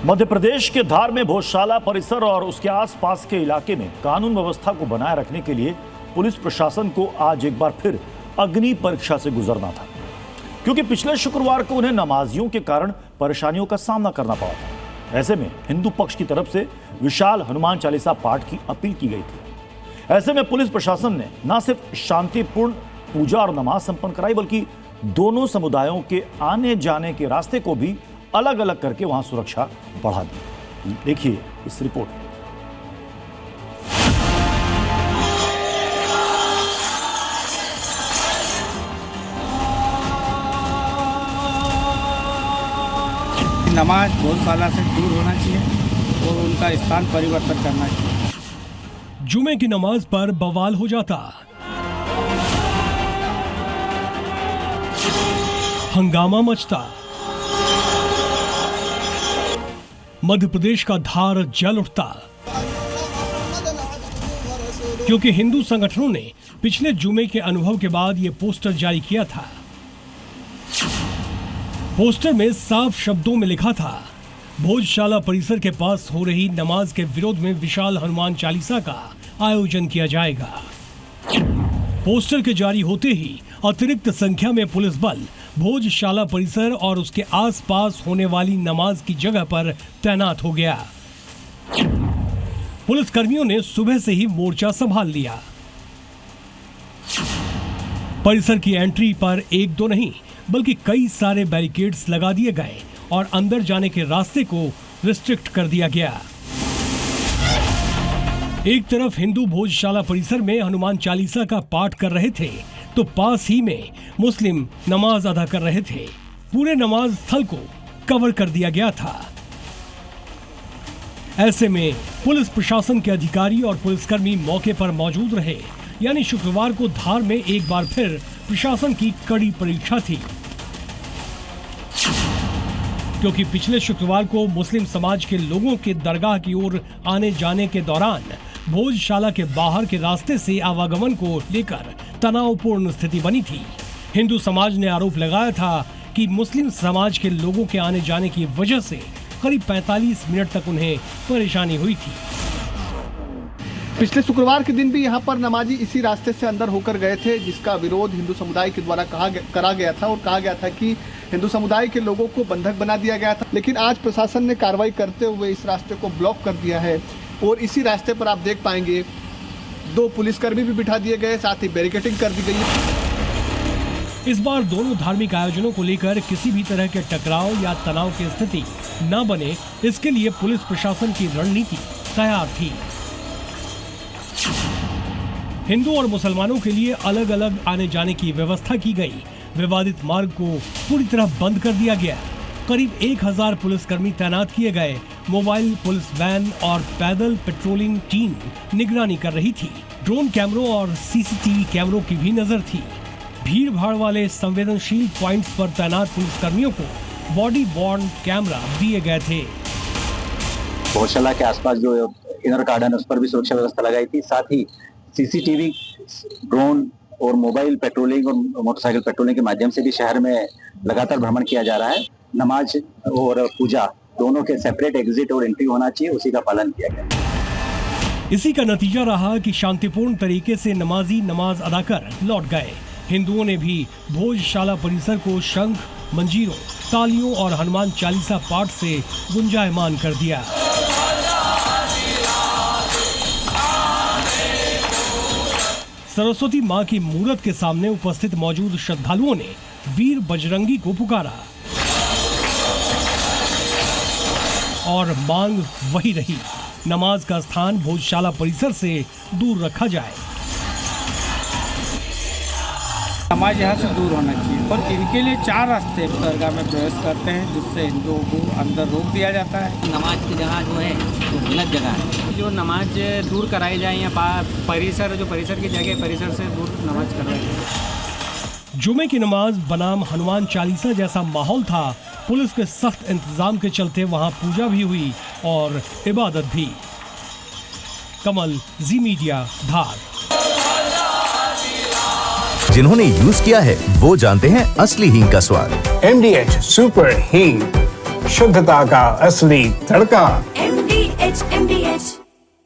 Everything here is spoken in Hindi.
मध्य प्रदेश के धार में भोजशाला परिसर और उसके आसपास के इलाके में कानून व्यवस्था को बनाए रखने के लिए पुलिस प्रशासन को आज एक बार फिर अग्नि परीक्षा से गुजरना था, क्योंकि पिछले शुक्रवार को उन्हें नमाजियों के कारण परेशानियों का सामना करना पड़ा था। ऐसे में हिंदू पक्ष की तरफ से विशाल हनुमान चालीसा पाठ की अपील की गई थी। ऐसे में पुलिस प्रशासन ने न सिर्फ शांतिपूर्ण पूजा और नमाज संपन्न कराई, बल्कि दोनों समुदायों के आने जाने के रास्ते को भी अलग अलग करके वहां सुरक्षा बढ़ा दी। देखिए इस रिपोर्ट में। नमाज भोजशाला से दूर होना चाहिए और उनका स्थान परिवर्तन करना चाहिए। जुमे की नमाज पर बवाल हो जाता, हंगामा मचता, मध्य प्रदेश का धार जल उठता, क्योंकि हिंदू संगठनों ने पिछले जुमे के अनुभव के बाद यह पोस्टर जारी किया था। पोस्टर में साफ शब्दों में लिखा था, भोजशाला परिसर के पास हो रही नमाज के विरोध में विशाल हनुमान चालीसा का आयोजन किया जाएगा। पोस्टर के जारी होते ही अतिरिक्त संख्या में पुलिस बल भोजशाला परिसर और उसके आसपास होने वाली नमाज की जगह पर तैनात हो गया। पुलिस कर्मियों ने सुबह से ही मोर्चा संभाल लिया। परिसर की एंट्री पर एक दो नहीं बल्कि कई सारे बैरिकेड्स लगा दिए गए और अंदर जाने के रास्ते को रिस्ट्रिक्ट कर दिया गया। एक तरफ हिंदू भोजशाला परिसर में हनुमान चालीसा का पाठ कर रहे थे, तो पास ही में मुस्लिम नमाज अदा कर रहे थे। पूरे नमाज स्थल को कवर कर दिया गया था। ऐसे में पुलिस प्रशासन के अधिकारी और पुलिसकर्मी मौके पर मौजूद रहे, यानी शुक्रवार को धार में एक बार फिर प्रशासन की कड़ी परीक्षा थी, क्योंकि पिछले शुक्रवार को मुस्लिम समाज के लोगों के दरगाह की ओर आने जाने के दौरान भोजशाला के बाहर के रास्ते से आवागमन को लेकर तनावपूर्ण स्थिति बनी थी। हिंदू समाज ने आरोप लगाया था कि मुस्लिम समाज के लोगों के आने जाने की वजह से करीब 45 मिनट तक उन्हें परेशानी हुई थी। पिछले शुक्रवार के दिन भी यहाँ पर नमाजी इसी रास्ते से अंदर होकर गए थे, जिसका विरोध हिंदू समुदाय के द्वारा करा गया था और कहा गया था कि हिंदू समुदाय के लोगों को बंधक बना दिया गया था। लेकिन आज प्रशासन ने कार्रवाई करते हुए इस रास्ते को ब्लॉक कर दिया है और इसी रास्ते पर आप देख पाएंगे 2 पुलिसकर्मी भी बिठा दिए गए, साथ ही बैरिकेडिंग कर दी गई है। इस बार दोनों धार्मिक आयोजनों को लेकर किसी भी तरह के टकराव या तनाव की स्थिति न बने, इसके लिए पुलिस प्रशासन की रणनीति तैयार थी। हिंदू और मुसलमानों के लिए अलग अलग आने जाने की व्यवस्था की गई। विवादित मार्ग को पूरी तरह बंद कर दिया गया। करीब 1000 पुलिसकर्मी तैनात किए गए। मोबाइल पुलिस वैन और पैदल पेट्रोलिंग टीम निगरानी कर रही थी। ड्रोन कैमरों और सीसीटीवी कैमरों की भी नजर थी। भीड़ भाड़ वाले संवेदनशील पॉइंट्स पर तैनात पुलिसकर्मियों को बॉडी वॉर्न कैमरा दिए गए थे। भोजशाला के आसपास जो इनर गार्डन है उस पर भी सुरक्षा व्यवस्था लगाई थी। साथ ही सीसीटीवी, ड्रोन और मोबाइल पेट्रोलिंग और मोटरसाइकिल पेट्रोलिंग के माध्यम से भी शहर में लगातार भ्रमण किया जा रहा है। नमाज और पूजा दोनों के सेपरेट एग्जिट और एंट्री होना चाहिए, उसी का पालन किया गया। इसी का नतीजा रहा कि शांतिपूर्ण तरीके से नमाजी नमाज अदा कर लौट गए। हिंदुओं ने भी भोजशाला परिसर को शंख, मंजीरों, तालियों और हनुमान चालीसा पाठ से गुंजायमान कर दिया। सरस्वती मां की मूर्त के सामने उपस्थित मौजूद श्रद्धालुओं ने वीर बजरंगी को पुकारा और मांग वही रही, नमाज का स्थान भोजशाला परिसर से दूर रखा जाए। नमाज यहाँ से दूर होना चाहिए और इनके लिए 4 रास्ते दरगाह में प्रवेश करते हैं, जिससे हिंदुओं को अंदर रोक दिया जाता है। नमाज की जगह जो है वो गलत जगह है। जो नमाज दूर कराई जाए या परिसर की जगह परिसर से दूर नमाज करवाई जाए। जुमे की नमाज बनाम हनुमान चालीसा जैसा माहौल था। पुलिस के सख्त इंतजाम के चलते वहां पूजा भी हुई और इबादत भी। कमल, जी मीडिया, धार। जिन्होंने यूज किया है वो जानते हैं असली हींग का स्वाद। MDH सुपर हींग। शुद्धता का असली तड़का। MDH